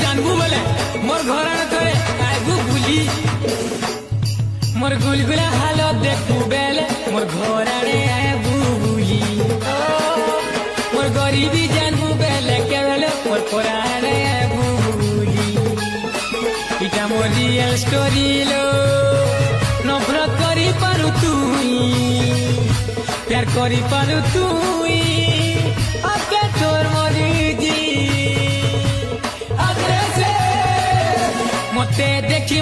जानबू बोले मोर घर आने थोड़े आगू बुली मोर गुलगुला हालत देखू बेले मोर घर आने आगू बुली मोर गरीबी जानबू बेले के बेले मोर पुराने आगू बुली इटा मोर रियल स्टोरी लो नफरत करी पारू तुई प्यार करी पारू तुई आके तोर मरी जी मते देखी